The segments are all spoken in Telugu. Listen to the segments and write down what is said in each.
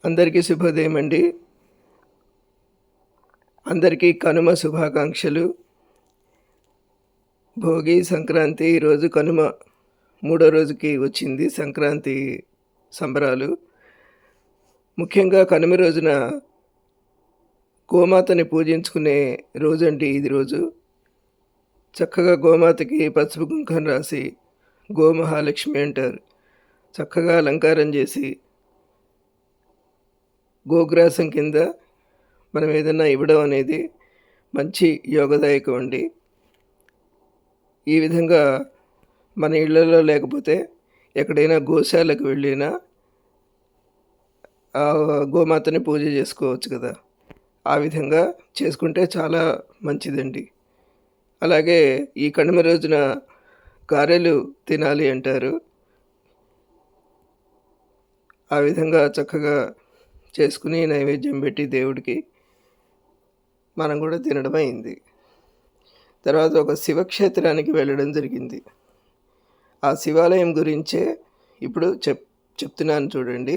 అందరికీ శుభోదయం అండి. అందరికీ కనుమ శుభాకాంక్షలు. భోగి, సంక్రాంతి, ఈరోజు కనుమ మూడో రోజుకి వచ్చింది సంక్రాంతి సంబరాలు. ముఖ్యంగా కనుమ రోజున గోమాతని పూజించుకునే రోజండి ఇది రోజు. చక్కగా గోమాతకి పసుపు కుంకం రాసి గోమహాలక్ష్మి అంటారు. చక్కగా అలంకారం చేసి గోగ్రాసం కింద మనం ఏదైనా ఇవ్వడం అనేది మంచి యోగదాయకం అండి. ఈ విధంగా మన ఇళ్లలో లేకపోతే ఎక్కడైనా గోశాలకు వెళ్ళినా గోమాతని పూజ చేసుకోవచ్చు కదా. ఆ విధంగా చేసుకుంటే చాలా మంచిదండి. అలాగే ఈ కనుమ రోజున గారెలు తినాలి అంటారు. ఆ విధంగా చక్కగా చేసుకుని నైవేద్యం పెట్టి దేవుడికి మనం కూడా తినడం అయింది. తర్వాత ఒక శివక్షేత్రానికి వెళ్ళడం జరిగింది. ఆ శివాలయం గురించే ఇప్పుడు చెప్తున్నాను చూడండి.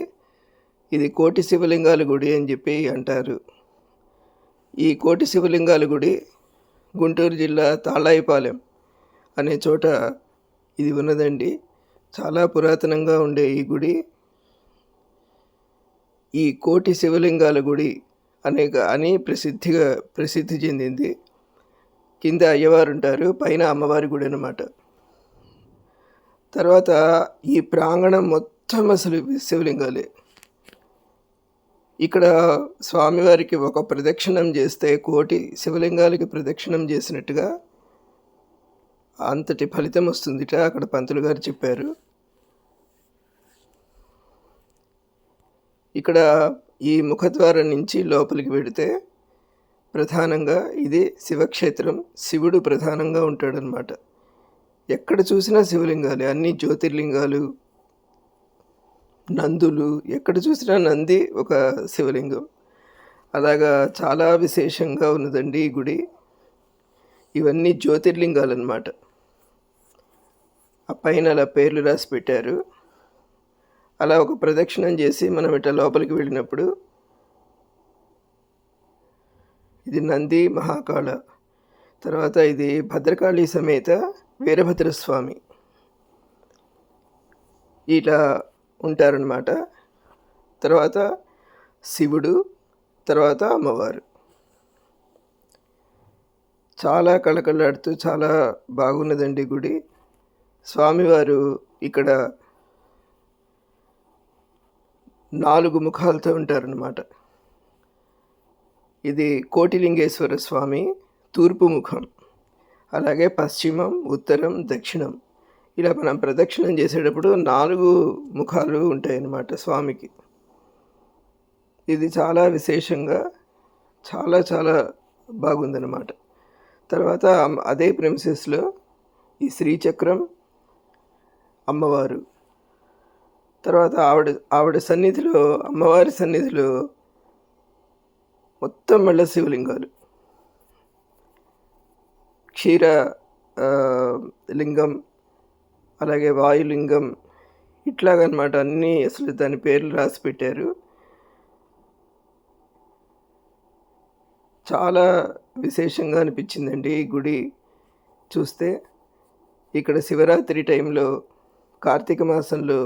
ఇది కోటి శివలింగాల గుడి అని చెప్పి అంటారు. ఈ కోటి శివలింగాల గుడి గుంటూరు జిల్లా తాళాయిపాలెం అనే చోట ఇది ఉన్నదండి. చాలా పురాతనంగా ఉండే ఈ గుడి ఈ కోటి శివలింగాల గుడి అని ప్రసిద్ధి చెందింది. కింద అయ్యవారు ఉంటారు, పైన అమ్మవారి గుడి అన్నమాట. తర్వాత ఈ ప్రాంగణం మొత్తం అసలు శివలింగాలే. ఇక్కడ స్వామివారికి ఒక ప్రదక్షిణం చేస్తే కోటి శివలింగాలకి ప్రదక్షిణం చేసినట్టుగా అంతటి ఫలితం వస్తుందిట అక్కడ పంతులు గారు చెప్పారు. ఇక్కడ ఈ ముఖద్వారం నుంచి లోపలికి వెడితే ప్రధానంగా ఇది శివక్షేత్రం. శివుడు ప్రధానంగా ఉంటాడనమాట. ఎక్కడ చూసినా శివలింగాలే, అన్ని జ్యోతిర్లింగాలు, నందులు, ఎక్కడ చూసినా నంది ఒక శివలింగం. అలాగా చాలా విశేషంగా ఉన్నదండి ఈ గుడి. ఇవన్నీ జ్యోతిర్లింగాలు అన్నమాట. ఆ పైన అలా పేర్లు రాసి పెట్టారు. అలా ఒక ప్రదక్షిణం చేసి మనం ఇట్లా లోపలికి వెళ్ళినప్పుడు ఇది నంది మహాకాళ, తర్వాత ఇది భద్రకాళి సమేత వీరభద్రస్వామి ఇలా ఉంటారనమాట. తర్వాత శివుడు, తర్వాత అమ్మవారు. చాలా కళకళలాడుతూ చాలా బాగున్నదండి గుడి. స్వామివారు ఇక్కడ 4 ముఖాలతో ఉంటారన్నమాట. ఇది కోటిలింగేశ్వర స్వామి తూర్పు ముఖం, అలాగే పశ్చిమం, ఉత్తరం, దక్షిణం. ఇలా మనం ప్రదక్షిణం చేసేటప్పుడు 4 ముఖాలు ఉంటాయన్నమాట స్వామికి. ఇది చాలా విశేషంగా చాలా చాలా బాగుందన్నమాట. తర్వాత అదే ప్రెమిసెస్లో ఈ శ్రీచక్రం, అమ్మవారు, తర్వాత ఆవిడ సన్నిధిలో, అమ్మవారి సన్నిధిలో మొత్తం మళ్ళీ శివలింగాలు, క్షీర లింగం, అలాగే వాయులింగం, ఇట్లాగనమాట. అన్నీ అసలు దాని పేర్లు రాసి పెట్టారు. చాలా విశేషంగా అనిపించిందండి ఈ గుడి చూస్తే. ఇక్కడ శివరాత్రి టైంలో, కార్తీక మాసంలో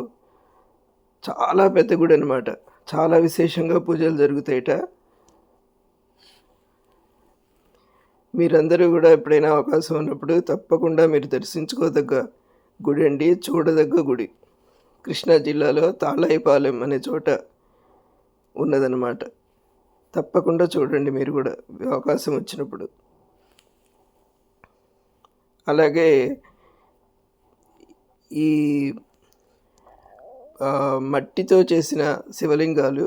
చాలా పెద్ద గుడి అనమాట. చాలా విశేషంగా పూజలు జరుగుతాయట. మీరందరూ కూడా ఎప్పుడైనా అవకాశం ఉన్నప్పుడు తప్పకుండా మీరు దర్శించుకోదగ్గ గుడి అండి, చూడదగ్గ గుడి. కృష్ణా జిల్లాలో తాళాయిపాలెం అనే చోట ఉన్నదన్నమాట. తప్పకుండా చూడండి మీరు కూడా అవకాశం వచ్చినప్పుడు. అలాగే ఈ మట్టితో చేసిన శివలింగాలు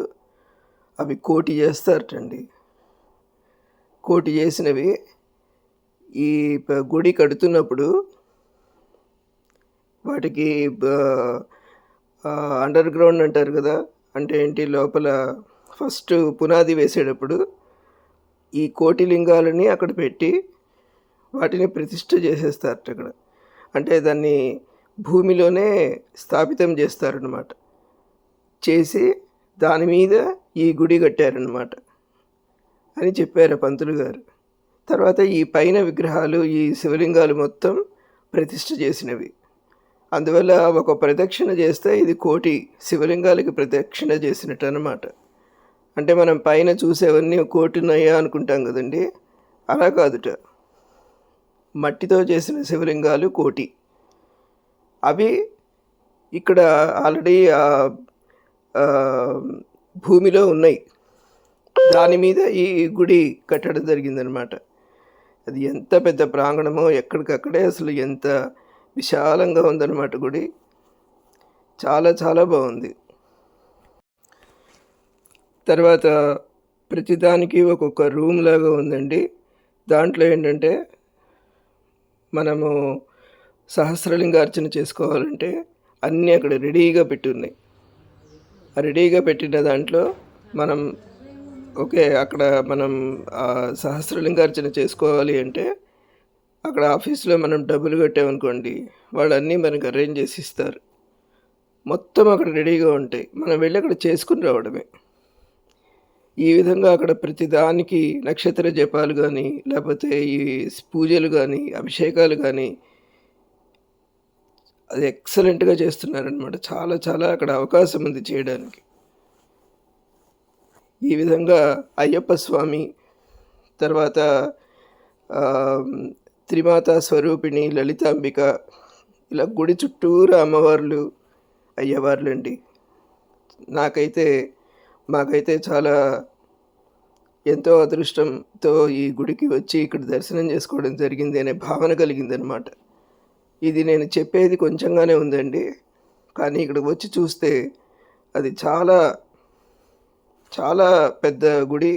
అవి 1,000,000 చేస్తారటండి. 1,000,000 చేసినవి ఈ గుడి కడుతున్నప్పుడు వాటికి అండర్ గ్రౌండ్ అంటారు కదా, అంటే ఏంటి, లోపల ఫస్ట్ పునాది వేసేటప్పుడు ఈ 1,000,000 లింగాలని అక్కడ పెట్టి వాటిని ప్రతిష్ఠ చేసేస్తారట అక్కడ. అంటే దాన్ని భూమిలోనే స్థాపితం చేస్తారనమాట. చేసి దాని మీద ఈ గుడి కట్టారనమాట అని చెప్పారు పంతులు గారు. తర్వాత ఈ పైన విగ్రహాలు, ఈ శివలింగాలు మొత్తం ప్రతిష్ఠ చేసినవి. అందువల్ల ఒక ప్రదక్షిణ చేస్తే ఇది 1,00,00,000 శివలింగాలకి ప్రదక్షిణ చేసినట్టు అనమాట. అంటే మనం పైన చూసేవన్నీ 1,00,00,000 ఉన్నాయా అనుకుంటాం కదండి, అలా కాదుట. మట్టితో చేసిన శివలింగాలు 1,00,00,000. అవి ఇక్కడ ఆల్రెడీ భూమిలో ఉన్నాయి. దాని మీద ఈ గుడి కట్టడం జరిగిందనమాట. అది ఎంత పెద్ద ప్రాంగణమో, ఎక్కడికక్కడే అసలు ఎంత విశాలంగా ఉందన్నమాట గుడి. చాలా చాలా బాగుంది. తర్వాత ప్రతిదానికి ఒక్కొక్క రూమ్ లాగా ఉందండి. దాంట్లో ఏంటంటే మనము సహస్రలింగార్చన చేసుకోవాలంటే అన్నీ అక్కడ రెడీగా పెట్టి ఉన్నాయి. ఆ రెడీగా పెట్టిన దాంట్లో మనం అక్కడ మనం సహస్రలింగార్చన చేసుకోవాలి అంటే అక్కడ ఆఫీస్లో మనం డబ్బులు కట్టామనుకోండి, వాళ్ళన్నీ మనకు అరేంజ్ చేసి ఇస్తారు. మొత్తం అక్కడ రెడీగా ఉంటాయి. మనం వెళ్ళి అక్కడ చేసుకుని రావడమే. ఈ విధంగా అక్కడ ప్రతిదానికి నక్షత్ర జపాలు కానీ, లేకపోతే ఈ పూజలు కానీ, అభిషేకాలు కానీ అది ఎక్సలెంట్గా చేస్తున్నారనమాట. చాలా చాలా అక్కడ అవకాశం ఉంది చేయడానికి. ఈ విధంగా అయ్యప్ప స్వామి, తర్వాత త్రిమాతా స్వరూపిణి లలితాంబిక, ఇలా గుడి చుట్టూరా అమ్మవార్లు, అయ్యవార్లండి. మాకైతే చాలా ఎంతో అదృష్టంతో ఈ గుడికి వచ్చి ఇక్కడ దర్శనం చేసుకోవడం జరిగింది అనే భావన కలిగిందనమాట. ఇది నేను చెప్పేది కొంచెంగానే ఉందండి, కానీ ఇక్కడికి వచ్చి చూస్తే అది చాలా చాలా పెద్ద గుడి.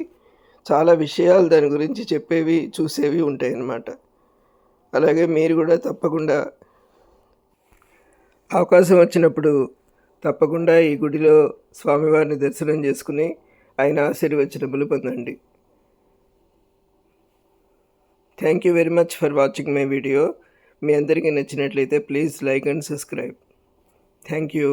చాలా విషయాలు దాని గురించి చెప్పేవి, చూసేవి ఉంటాయన్నమాట. అలాగే మీరు కూడా తప్పకుండా అవకాశం వచ్చినప్పుడు తప్పకుండా ఈ గుడిలో స్వామివారిని దర్శనం చేసుకుని ఆయన ఆశీర్వచనములు పొందండి. Thank you very much for watching my video. మీ అందరికీ నచ్చినట్లయితే please like and subscribe. Thank you.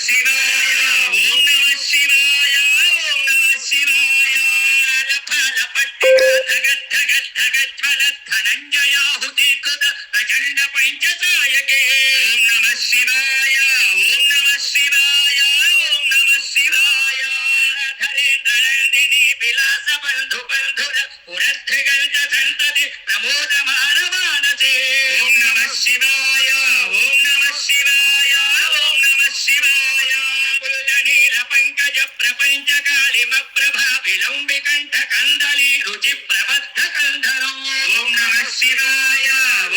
శివాయ ఓం నమః శివాయ ఓం నమః శివాయ లఫల పట్టిక ధగత్ ధగత్ ధగత్ ఫల ధనంజయాహుతి కృత ప్రచండ పంచసాయకే ఓం నమః శివాయ ఓం నమః శివాయ ఓం నమః శివాయ ధరేంద్ర నందిని విలాస బంధు బంధుర పురద్ధగంత సంతతి ప్రమోద మానవానసే ఓం నమః శివాయ ఓం నమః శివాయ ఓం నమః శివాయ పుల్లనీల పంకజ ప్రపంచ కాళిమ ప్రభా విలంబి కంఠ కందలి రుచి ప్రబద్ధ కంధరం ఓం నమః శివాయ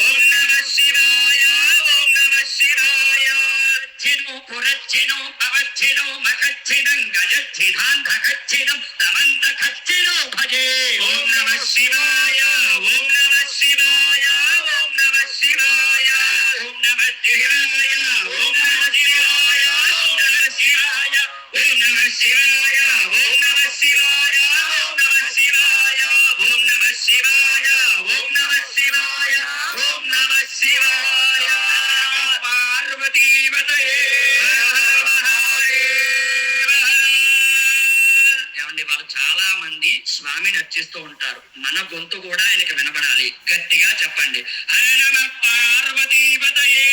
ఓం నమః శివాయ ఓం నమః శివాయ చిను పురచ్చిను పవచ్చిను మకచ్చినం గజచ్చిదాంధకచ్చినం తమంత కచ్చినో భజే ఓం నమః శివాయ ఓం నమః శివాయ ఓం నమః శివాయ ఓం నమః శివాయ ఓం నమః శివాయ ఓం నమః శివాయ ఓం నమః శివాయ ఓం నమః శివాయ ఓం నమః శివాయ ఓం నమః శివాయ ఓం నమః శివాయ ఓం నమః శివాయ పార్వతీవతయే ఏమండి వాళ్ళు చాలా మంది స్వామిని అర్చిస్తూ ఉంటారు. మన గొంతు కూడా ఆయనకి వినబడాలి. గట్టిగా చెప్పండి హర నమః పార్వతీవతయే.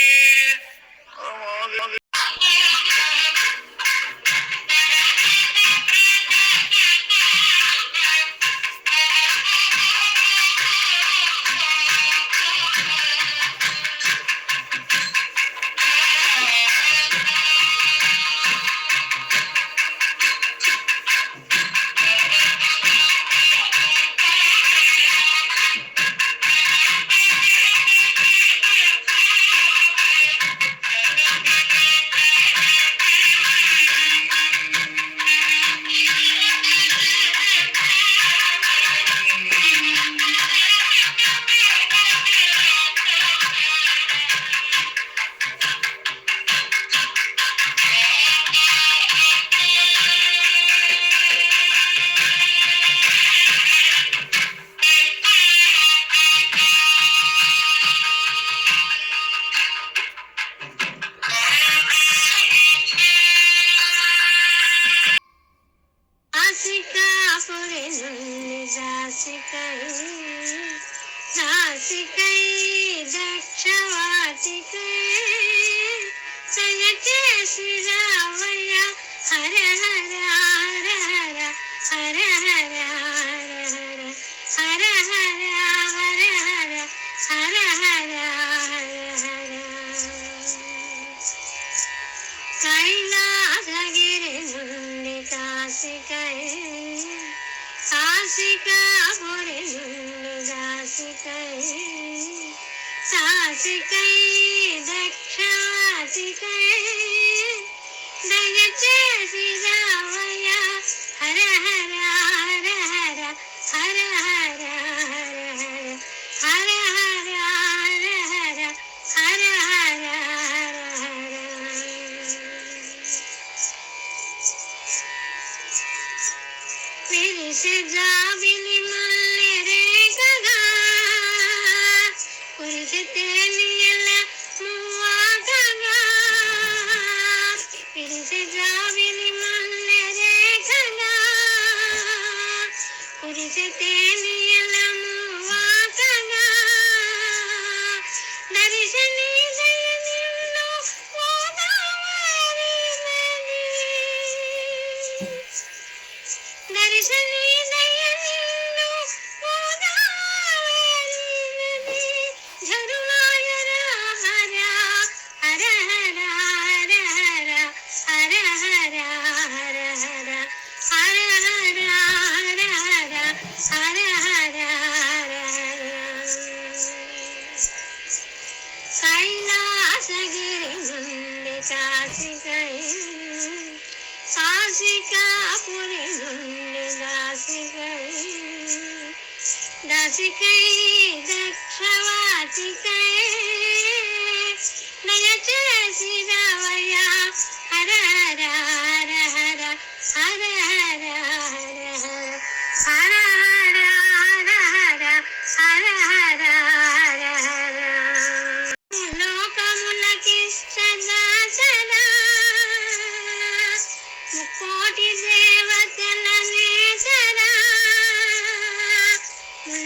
కోటి దేవతల నేతరా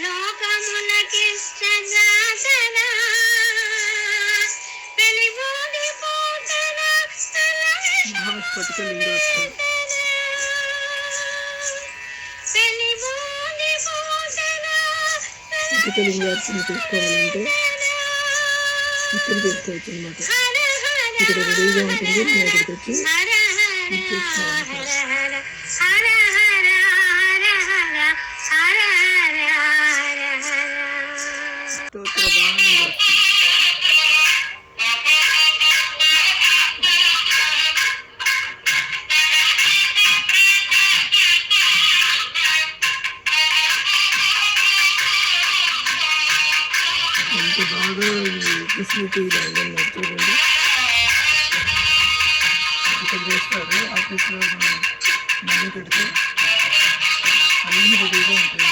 లోకములకిష్ట జాతరా వెలిబోడి పోతరా మహాస్ఫటిక లింగోత్సవం వెలిబోడి పోతరా స్ఫటిక లింగార్చన చేసుకోవాలంటే ఇక్కడ చేసుకోవచ్చు అనమాట. ఇక్కడ రెడీగా ఉంటుంది, నేను ఇక్కడికి వచ్చి స్తోత్ర భావనగా ఎంత బాగా ఫెసిలిటీ అన్నారు చూడండి. ఇక్కడ చేస్తారు ఆఫీస్లో మనీ పెడితే అన్నీ రెడీగా ఉంటాయి.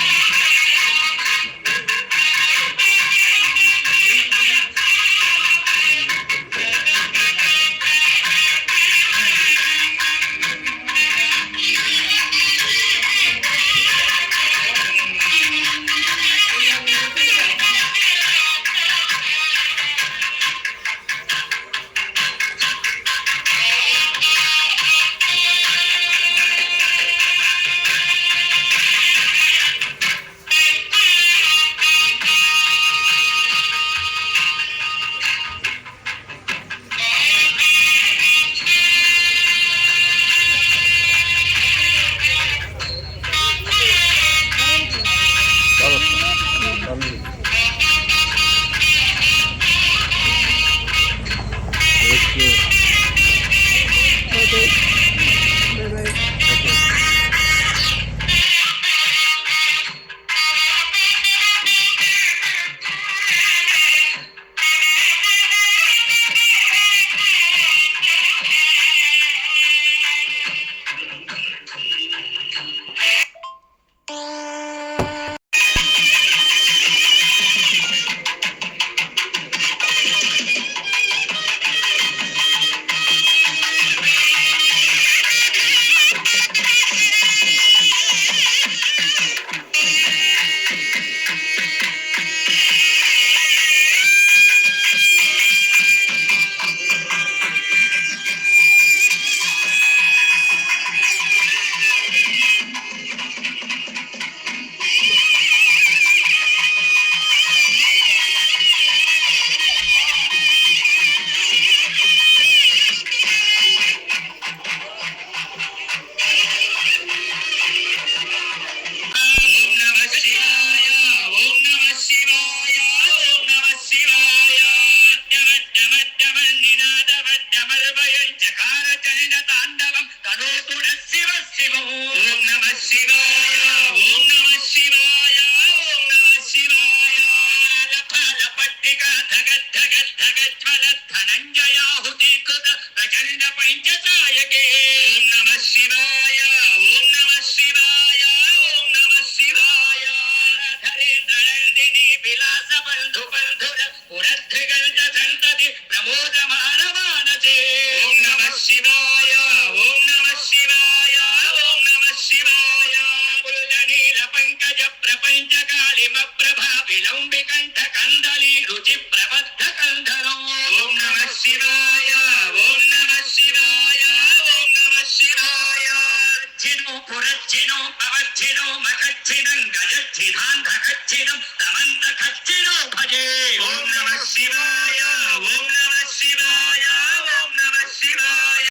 పురచ్చినో పవచ్చినో మకచ్చినం గజ